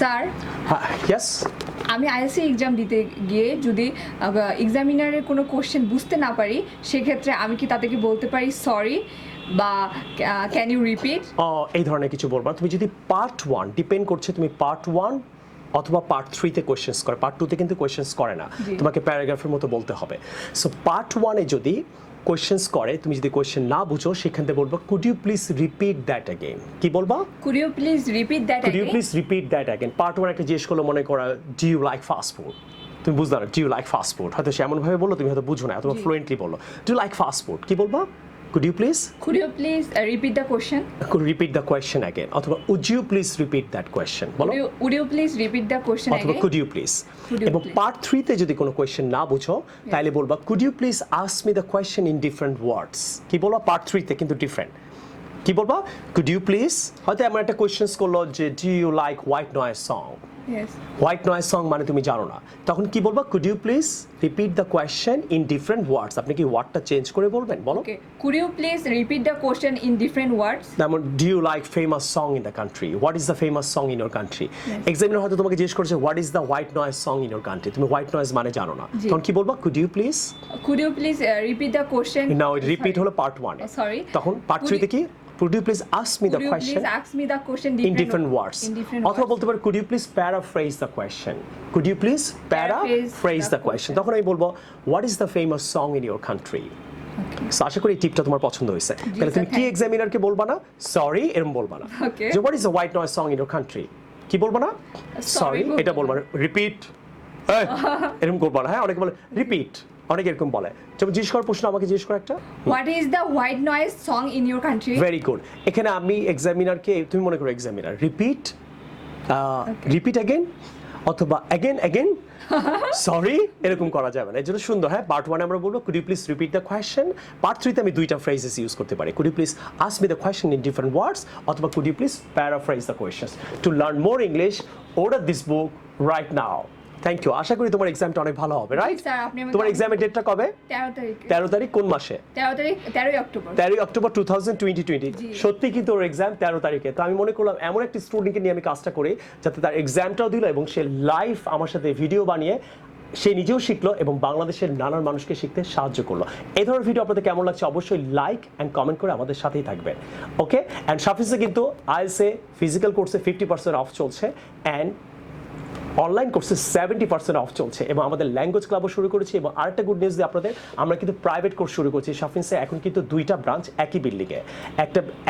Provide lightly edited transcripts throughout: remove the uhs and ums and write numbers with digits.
Sir yes আমি IELTS exam দিতে গিয়ে যদি এক্সামিনারের কোনো কোশ্চেন বুঝতে না পারি সেক্ষেত্রে আমি কি তাদেরকে বলতে পারি সরি বা ক্যান ইউ রিপিট? এই ধরনের কিছু বলবা। তুমি যদি পার্ট 1 ডিপেন্ড করছে তুমি পার্ট 1 অথবা পার্ট 3 তে কোশ্চেন্স করে, পার্ট 2 তে কিন্তু কোশ্চেন্স করে না, তোমাকে প্যারাগ্রাফের মতো বলতে হবে। সো পার্ট 1 এ যদি কোশ্চেন্স করে, তুমি যদি কোশ্চেন না বুঝো সেখান থেকে বলবা could you please repeat that again. কি বলবা? Could you please repeat that could you please repeat that again. Part 1 একটা জিজ্ঞেস করলো, মনে করো do you like fast food, তুমি বুঝলা না do you like fast food, হয়তো সে এমন ভাবে বললো তুমি হয়তো বুঝো না, অথবা ফ্লুয়েন্টলি বললো do you like fast food, কি বলবা? Could you please repeat the question? Could repeat the question again? অথবা would you please repeat that question? বলো। Would you please repeat the question again? অথবা could you please? এবং part 3 তে যদি কোনো question না বুঝো তাহলে বলবা could you please ask me the question in different words? কি বলবা? পার্ট 3 তে কিন্তু ডিফারেন্ট। কি বলবা? Could you please? হয়তো এমন একটা কোশ্চেনস করলো যে do you like white noise song? Yes. White noise song মানে তুমি জানো না, তখন কি বলবা? Could you please repeat the question in different words. আপনি কি ওয়ার্ডটা চেঞ্জ করে বলবেন? বলো। Okay, could you please repeat the question in different words. যেমন do you like famous song in the country, what is the famous song in your country. Examiner হয়তো তোমাকে জিজ্ঞেস করছে what is the white noise song in your country, তুমি white noise মানে জানো না, তখন কি বলবা? Could you please repeat the question. Now repeat হলো পার্ট 1 এ, সরি তখন পার্ট 3 তে কি? Could you please ask me the question in different words? অথবা বলতে পারো could you please paraphrase the question? Could you please paraphrase the question? তখন আমি বলবো what is the famous song in your country? আশা করি এই টিপটা তোমার পছন্দ হয়েছে। তাহলে তুমি কি এক্সামিনারকে বলবা না সরি এরকম বলবা না, যে what is the white noise song in your country? কি বলবা না? সরি এটা বলবা না, রিপিট এরকম করবা না। হ্যাঁ, অনেকে বলে রিপিট, অনেকে এরকম বলে। যেমন জিজ্ঞেস করার প্রশ্ন আমাকে জিজ্ঞেস করা একটা what is the white noise song in your country. Very good. এখানে আমি এক্সামিনারকে, তুমি মনে করো এক্সামিনার রিপিট অ্যাগেন অথবা অ্যাগেন সরি এরকম করা যাবে না, এর জন্য সুন্দর। হ্যাঁ, পার্ট 1 আমরা বলবো could you please repeat the question. Part 3 তে আমি দুইটা ফ্রেজেস ইউজ করতে পারি, could you please ask me the question in different words অথবা could you please paraphrase the questions. To learn more English order this book right now. Thank you. আশা করি তোমার এক্সামটা অনেক ভালো হবে, রাইট? তোমার এক্সামের ডেটটা কবে? 13 তারিখ। কোন মাসে? 13 অক্টোবর। 13 অক্টোবর 2020। সত্যি কিন্তু ওর এক্সাম 13 তারিখে। তো আমি মনে করলাম এমন একটা স্টুডেন্টকে নিয়ে আমি কাজটা করি যাতে তার এক্সামটাও দিল এবং সে লাইভ আমার সাথে ভিডিও বানিয়ে সে নিজেও শিখলো এবং বাংলাদেশের নানান মানুষকে শিখতে সাহায্য করলো। এই ধরনের ভিডিও আপনাদের কেমন লাগছে অবশ্যই লাইক অ্যান্ড কমেন্ট করে আমাদের সাথেই থাকবেন। ওকে, অ্যান্ড সাফিসে কিন্তু আইএলটিএস ফিজিক্যাল কোর্সে 50% অফ চলছে অ্যান্ড অনলাইন কোর্সে 70% অফ চলছে এবং আমাদের ল্যাঙ্গুয়েজ ক্লাবও শুরু করেছি। এবং আরেকটা গুড নিউজ দিয়ে আপনাদের, আমরা কিন্তু প্রাইভেট কোর্স শুরু করছি সাফিন্সে। এখন কিন্তু দুইটা ব্রাঞ্চ একই বিল্ডিংয়ে,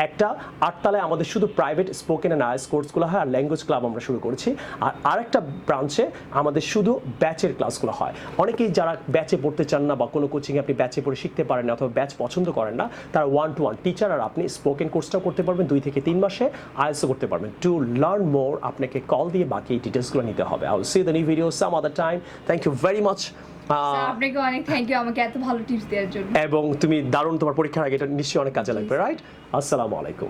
একটা 8 তলায় আমাদের শুধু প্রাইভেট স্পোকেন অ্যান্ড আইএলটিএস কোর্সগুলো হয় আর ল্যাঙ্গুয়েজ ক্লাব আমরা শুরু করেছি, আর আরেকটা ব্রাঞ্চে আমাদের শুধু ব্যাচের ক্লাসগুলো হয়। অনেকেই যারা ব্যাচে পড়তে চান না বা কোনো কোচিংয়ে আপনি ব্যাচে পড়ে শিখতে পারেন না অথবা ব্যাচ পছন্দ করেন না, তারা 1-to-1 টিচার আর আপনি স্পোকেন কোর্সটাও করতে পারবেন 2 থেকে 3 মাসে, আইএলটিএসও করতে পারবেন। টু লার্ন মোর আপনাকে কল দিয়ে বাকি ডিটেলসগুলো নিতে হবে। I will see the new video some other time. Thank you very much. আপনাকে অনেক থ্যাংক ইউ আমাকে এত ভালো টিপস দেওয়ার জন্য। এবং তুমি দারুণ, তোমার পরীক্ষার আগে এটা নিশ্চয়ই অনেক কাজে লাগবে, রাইট? আসসালামু আলাইকুম।